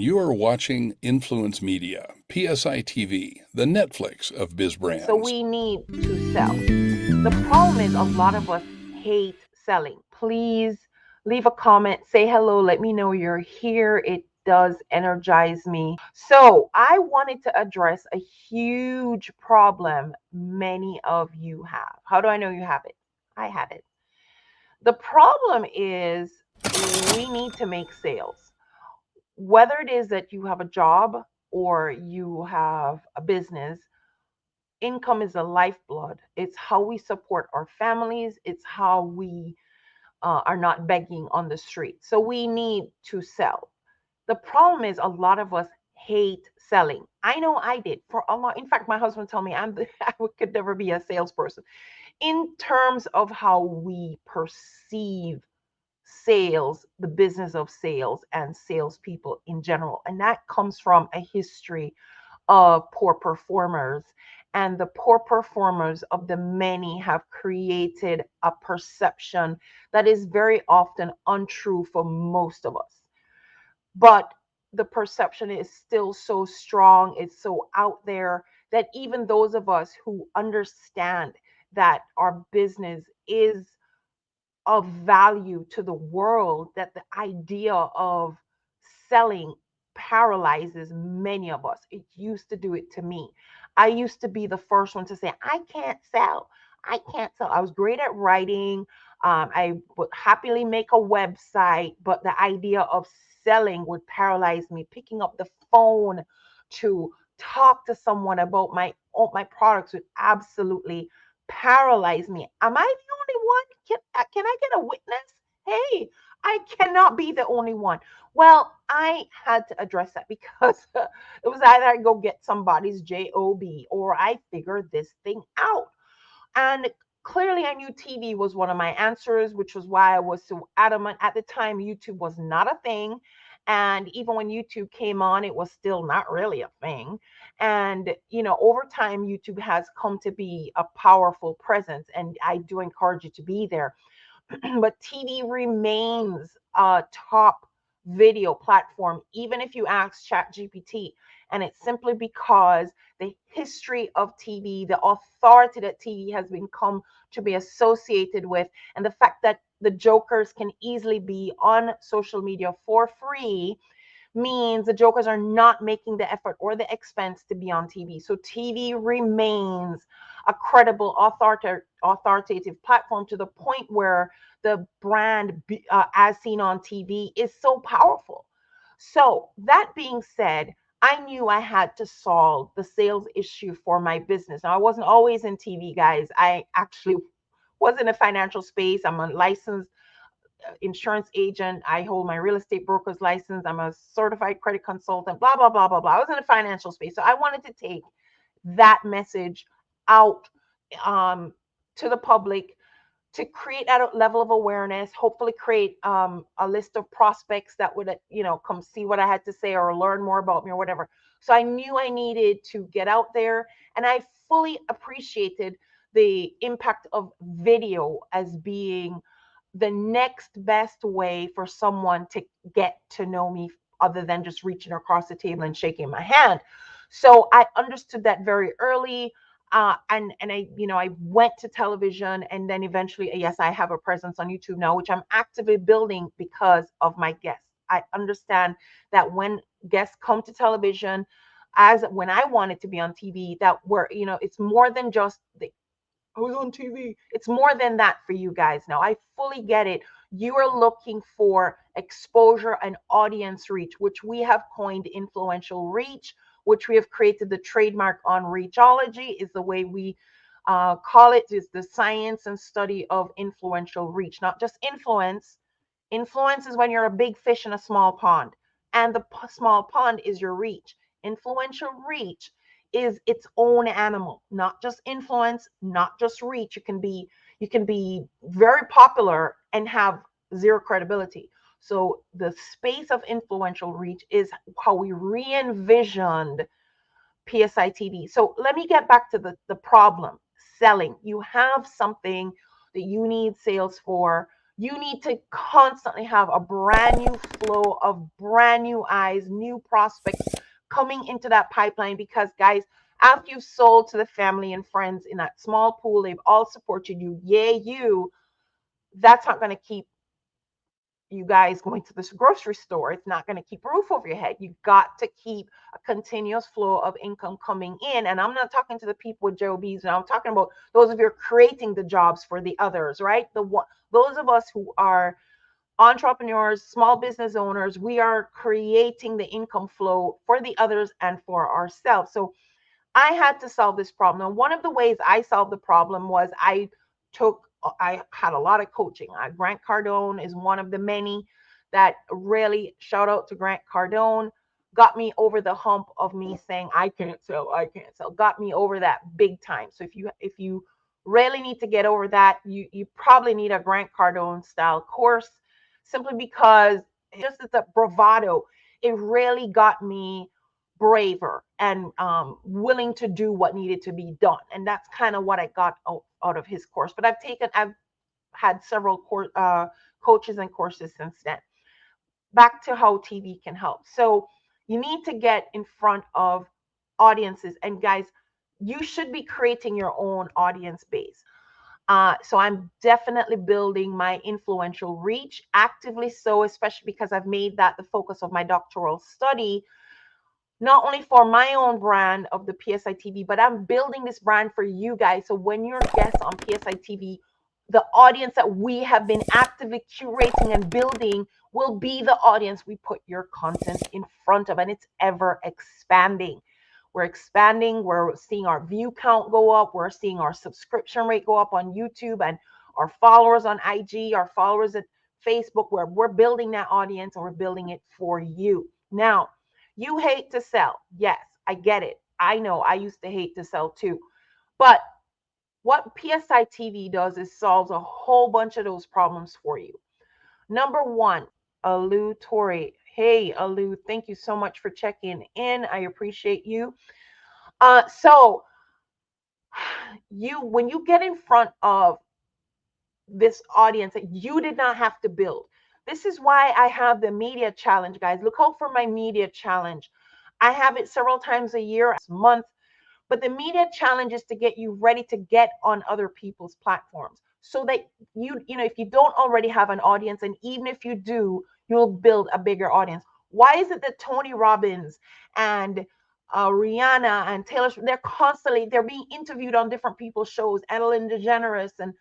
you are watching Influence Media, PSI TV, the Netflix of biz brands. So we need to sell. The problem is a lot of us hate selling. Please leave a comment, say hello, let me know you're here. It does energize me. So I wanted to address a huge problem many of you have. How do I know you have it? I have it. The problem is we need to make sales. Whether it is that you have a job or you have a business, income is the lifeblood. It's how we support our families. It's how we are not begging on the street. So we need to sell. The problem is a lot of us hate selling. I know I did for a lot. In fact, my husband told me I could never be a salesperson in terms of how we perceive sales, the business of sales, and salespeople in general. And that comes from a history of poor performers. And the poor performers of the many have created a perception that is very often untrue for most of us. But the perception is still so strong, it's so out there that even those of us who understand that our business is of value to the world, that the idea of selling paralyzes many of us. It used to do it to me. I used to be the first one to say, I can't sell. I can't sell. I was great at writing. I would happily make a website, but the idea of selling would paralyze me. Picking up the phone to talk to someone about my products would absolutely paralyze me. Am I the only one? Can I get a witness? Hey, I cannot be the only one. Well, I had to address that because it was either I go get somebody's job or I figured this thing out. And clearly, I knew TV was one of my answers, which was why I was so adamant. At the time, YouTube was not a thing. And even when YouTube came on, it was still not really a thing. And, over time, YouTube has come to be a powerful presence. And I do encourage you to be there. But TV remains a top video platform, even if you ask ChatGPT. And it's simply because the history of TV, the authority that TV has become to be associated with, and the fact that the jokers can easily be on social media for free means the jokers are not making the effort or the expense to be on TV. So TV remains a credible, authoritative platform to the point where the brand, as seen on TV, is so powerful. So that being said, I knew I had to solve the sales issue for my business. Now, I wasn't always in TV, guys. I actually was in a financial space. I'm a licensed insurance agent. I hold my real estate broker's license. I'm a certified credit consultant, blah, blah, blah, blah, blah. I was in the financial space. So I wanted to take that message out to the public to create that level of awareness, hopefully create a list of prospects that would, come see what I had to say or learn more about me or whatever. So I knew I needed to get out there, and I fully appreciated the impact of video as being the next best way for someone to get to know me other than just reaching across the table and shaking my hand. So I understood that very early. And I went to television, and then eventually, yes, I have a presence on YouTube now, which I'm actively building because of my guests. I understand that when guests come to television, as when I wanted to be on TV, that it's more than just I was on TV. It's more than that for you guys now. I fully get it. You are looking for exposure and audience reach, which we have coined influential reach, which we have created the trademark on REACHology, is the way we call it, is the science and study of influential reach, not just influence. Influence is when you're a big fish in a small pond, and the small pond is your reach. Influential reach is its own animal, not just influence, not just reach. You can be very popular and have zero credibility. So the space of influential reach is how we re-envisioned PSI TV. So let me get back to the problem. Selling. You have something that you need sales for. You need to constantly have a brand new flow of brand new eyes, new prospects coming into that pipeline, because guys, after you've sold to the family and friends in that small pool, they've all supported you, yay you, that's not going to keep you guys going to this grocery store. It's not going to keep a roof over your head. You got to keep a continuous flow of income coming in. And I'm not talking to the people with jobs, and I'm talking about those of you who are creating the jobs for the others, right? Those of us who are entrepreneurs, small business owners, we are creating the income flow for the others and for ourselves. So I had to solve this problem. And one of the ways I solved the problem was I had a lot of coaching. Grant Cardone is one of the many that really, shout out to Grant Cardone, got me over the hump of me saying I can't sell, got me over that big time. So if you really need to get over that, you probably need a Grant Cardone style course, simply because just as a bravado, it really got me braver and willing to do what needed to be done. And that's kind of what I got out of his course. But I've had several coaches and courses since then. Back to how TV can help. So you need to get in front of audiences. And guys, you should be creating your own audience base. So I'm definitely building my influential reach, actively so, especially because I've made that the focus of my doctoral study, not only for my own brand of the PSI TV, but I'm building this brand for you guys. So when you're guests on PSI TV, the audience that we have been actively curating and building will be the audience we put your content in front of, and it's ever expanding. We're expanding. We're seeing our view count go up. We're seeing our subscription rate go up on YouTube, and our followers on IG, our followers at Facebook, where we're building that audience and we're building it for you. Now, you hate to sell. Yes, I get it. I know I used to hate to sell too. But what PSI TV does is solves a whole bunch of those problems for you. Number one, Alu Tori. Hey, Alu, thank you so much for checking in. I appreciate you. So when you get in front of this audience that you did not have to build, this is why I have the media challenge, guys. Look out for my media challenge. I have it several times a year, a month. But the media challenge is to get you ready to get on other people's platforms, so that if you don't already have an audience, and even if you do, you'll build a bigger audience. Why is it that Tony Robbins and Rihanna and Taylor Swift, they're being interviewed on different people's shows, Ellen DeGeneres and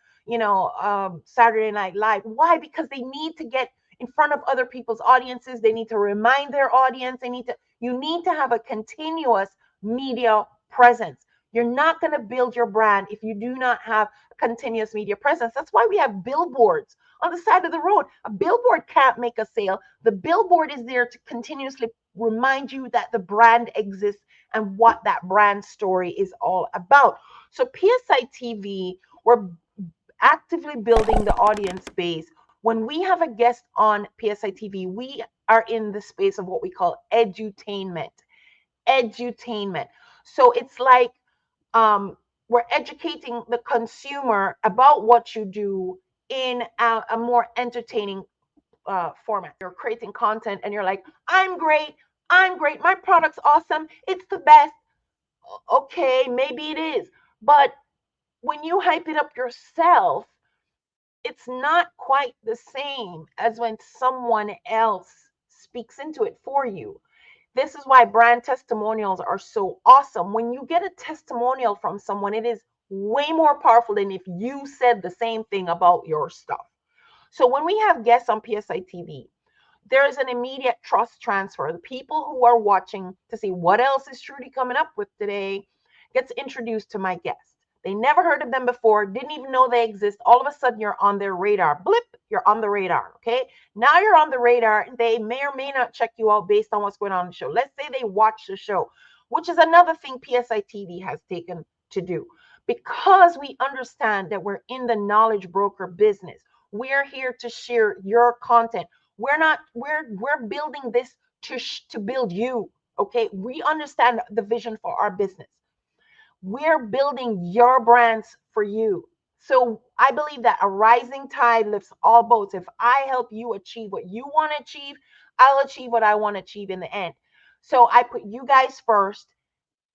Saturday Night Live? Why? Because they need to get in front of other people's audiences. They need to remind their audience. You need to have a continuous media presence. You're not going to build your brand if you do not have a continuous media presence. That's why we have billboards on the side of the road. A billboard can't make a sale. The billboard is there to continuously remind you that the brand exists and what that brand story is all about. So PSI TV, we're actively building the audience base. When we have a guest on PSI TV, we are in the space of what we call edutainment. Edutainment. So it's like we're educating the consumer about what you do in a more entertaining format. You're creating content and you're like, I'm great. My product's awesome. It's the best. Okay, maybe it is. But when you hype it up yourself, it's not quite the same as when someone else speaks into it for you. This is why brand testimonials are so awesome. When you get a testimonial from someone, it is way more powerful than if you said the same thing about your stuff. So when we have guests on PSI TV, there is an immediate trust transfer. The people who are watching to see what else is Trudy coming up with today gets introduced to my guest. They never heard of them before, didn't even know they exist. All of a sudden, you're on their radar. Blip, you're on the radar, okay? Now you're on the radar. They may or may not check you out based on what's going on in the show. Let's say they watch the show, which is another thing PSI TV has taken to do. Because we understand that we're in the knowledge broker business. We're here to share your content. We're building this to build you, okay? We understand the vision for our business. We're building your brands for you. So I believe that a rising tide lifts all boats. If I help you achieve what you want to achieve, I'll achieve what I want to achieve in the end. So I put you guys first,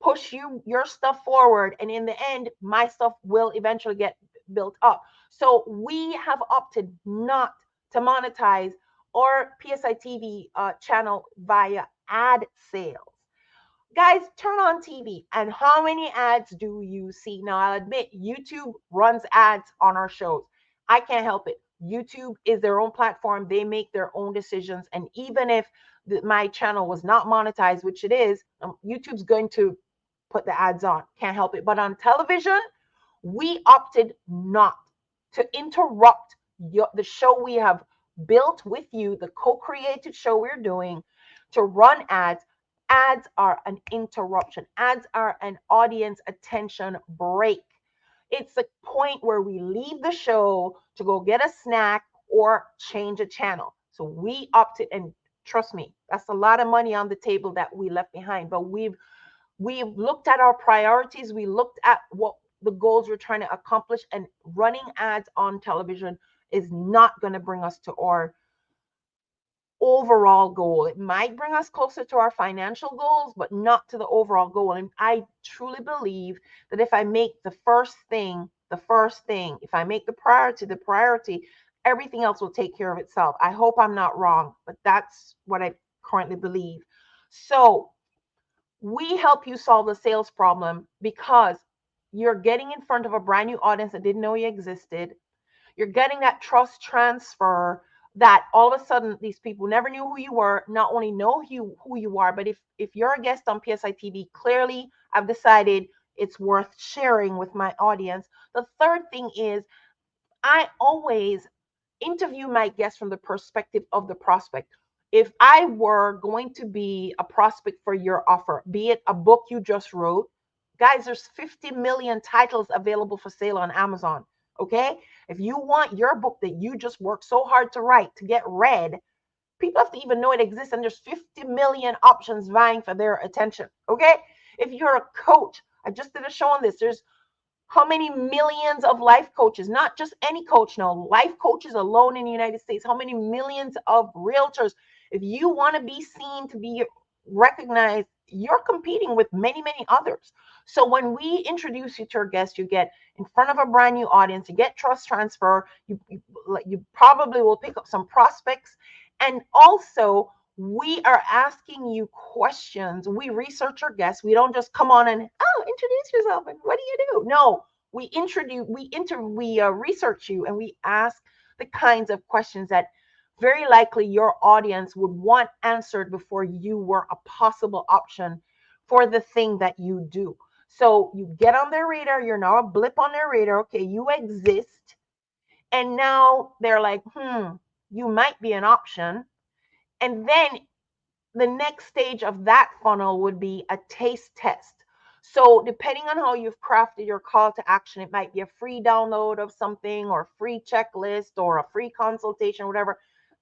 push your stuff forward, and in the end my stuff will eventually get built up. So we have opted not to monetize our PSI TV channel via ad sales. Guys, turn on TV, and how many ads do you see? Now, I'll admit YouTube runs ads on our shows. I can't help it. YouTube is their own platform. They make their own decisions. And even if my channel was not monetized, which it is, YouTube's going to put the ads on. Can't help it. But on television, we opted not to interrupt the show we have built with you, the co-created show we're doing, to run ads. Ads are an interruption. Ads are an audience attention break. It's a point where we leave the show to go get a snack or change a channel. So we opted, and trust me, that's a lot of money on the table that we left behind. But we've looked at our priorities. We looked at what the goals we're trying to accomplish, and running ads on television is not going to bring us to our overall goal. It might bring us closer to our financial goals, but not to the overall goal. And I truly believe that if I make the first thing, if I make the priority, everything else will take care of itself. I hope I'm not wrong, but that's what I currently believe. So we help you solve the sales problem because you're getting in front of a brand new audience that didn't know you existed. You're getting that trust transfer that all of a sudden these people never knew who you were, not only know who you are, but if you're a guest on PSI TV, clearly I've decided it's worth sharing with my audience. The third thing is I always interview my guests from the perspective of the prospect. If I were going to be a prospect for your offer, be it a book you just wrote, guys, there's 50 million titles available for sale on Amazon. Okay. If you want your book that you just worked so hard to write to get read, people have to even know it exists, and there's 50 million options vying for their attention. Okay. If you're a coach, I just did a show on this. There's how many millions of life coaches, not just any coach, no, life coaches alone in the United States, how many millions of realtors. If you want to be seen, to be recognized, you're competing with many, many others. So when we introduce you to our guest, you get in front of a brand new audience, you get trust transfer, you probably will pick up some prospects. And also, we are asking you questions. We research our guests. We don't just come on and, oh, introduce yourself and what do you do? No, we research you, and we ask the kinds of questions that very likely your audience would want answered before you were a possible option for the thing that you do. So you get on their radar. You're now a blip on their radar. Okay, you exist. And now they're like, you might be an option. And then the next stage of that funnel would be a taste test. So depending on how you've crafted your call to action, it might be a free download of something, or a free checklist, or a free consultation, whatever.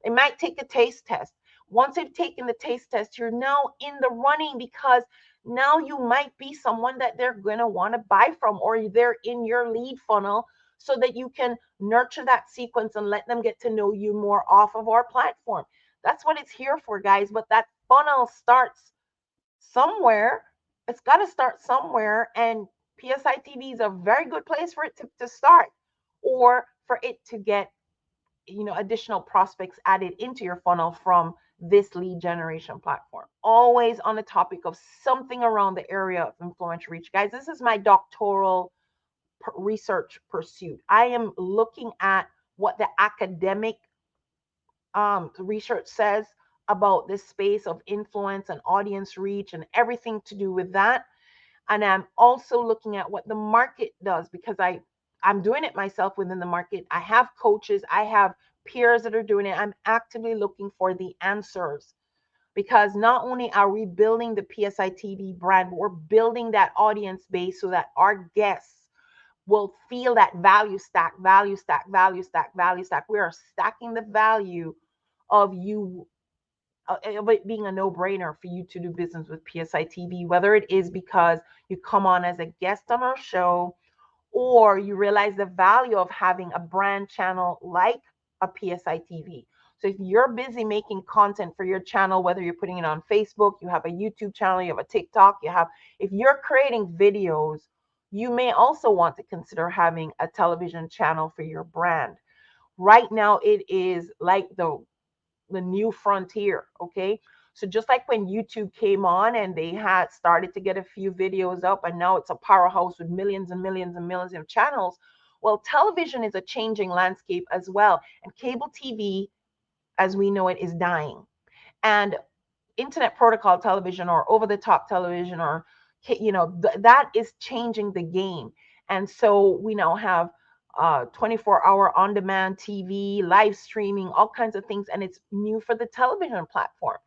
It might take a taste test. Once they've taken the taste test, you're now in the running, because now you might be someone that they're going to want to buy from, or they're in your lead funnel, so that you can nurture that sequence and let them get to know you more off of our platform. That's what it's here for, guys. But that funnel starts somewhere. It's got to start somewhere. And PSI TV is a very good place for it to start, or for it to get, additional prospects added into your funnel from this lead generation platform. Always on the topic of something around the area of influential reach. Guys, this is my doctoral research pursuit. I am looking at what the academic research says about this space of influence and audience reach and everything to do with that. And I'm also looking at what the market does, because I'm doing it myself within the market. I have coaches, I have peers that are doing it. I'm actively looking for the answers, because not only are we building the PSI TV brand, but we're building that audience base so that our guests will feel that value stack, value stack, value stack, value stack. We are stacking the value of you, of it being a no-brainer for you to do business with PSI TV, whether it is because you come on as a guest on our show, or you realize the value of having a brand channel like a PSI TV. So if you're busy making content for your channel, whether you're putting it on Facebook, you have a YouTube channel, you have a TikTok, if you're creating videos, you may also want to consider having a television channel for your brand. Right now, it is like the new frontier. Okay. So just like when YouTube came on and they had started to get a few videos up, and now it's a powerhouse with millions and millions and millions of channels. Well, television is a changing landscape as well. And cable TV, as we know it, is dying. And internet protocol television or over the top television, or that is changing the game. And so we now have 24-hour on demand TV, live streaming, all kinds of things, and it's new for the television platform.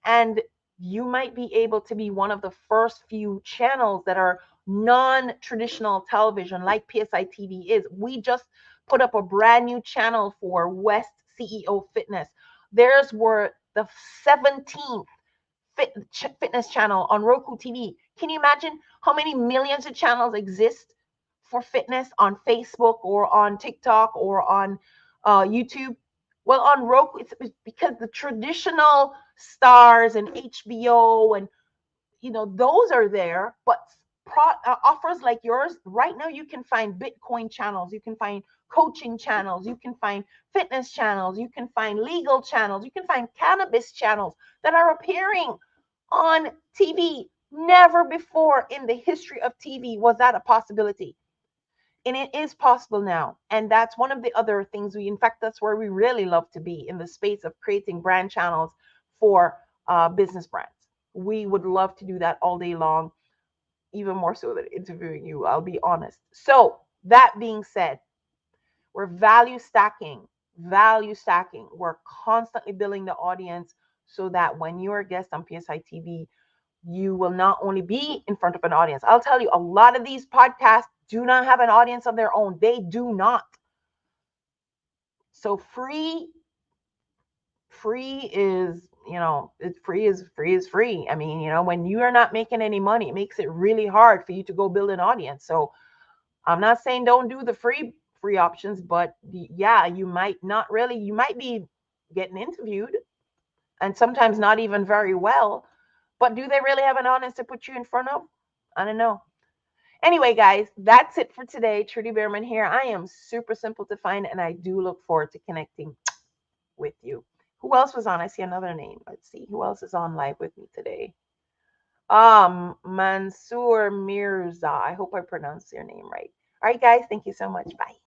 And you might be able to be one of the first few channels that are non-traditional television, like PSI TV is. We just put up a brand new channel for West CEO Fitness. Theirs were the 17th fitness channel on Roku TV. Can you imagine how many millions of channels exist for fitness on Facebook or on TikTok or on YouTube? Well, on Roku, it's because the traditional stars and HBO and those are there, but offers like yours right now, you can find Bitcoin channels, you can find coaching channels, you can find fitness channels, you can find legal channels, you can find cannabis channels that are appearing on TV. Never before in the history of TV was that a possibility. And it is possible now. And that's one of the other things in fact, that's where we really love to be, in the space of creating brand channels for business brands. We would love to do that all day long, even more so than interviewing you, I'll be honest. So that being said, we're value stacking. We're constantly building the audience so that when you're a guest on PSI TV, you will not only be in front of an audience. I'll tell you, a lot of these podcasts do not have an audience of their own. They do not. So free is, it's free. I mean, when you are not making any money, it makes it really hard for you to go build an audience. So I'm not saying don't do the free options, but yeah, you might be getting interviewed, and sometimes not even very well. But do they really have an audience to put you in front of? I don't know. Anyway, guys, that's it for today. Trudy Behrman here. I am super simple to find, and I do look forward to connecting with you. Who else was on? I see another name. Let's see. Who else is on live with me today? Mansoor Mirza. I hope I pronounced your name right. All right, guys. Thank you so much. Bye.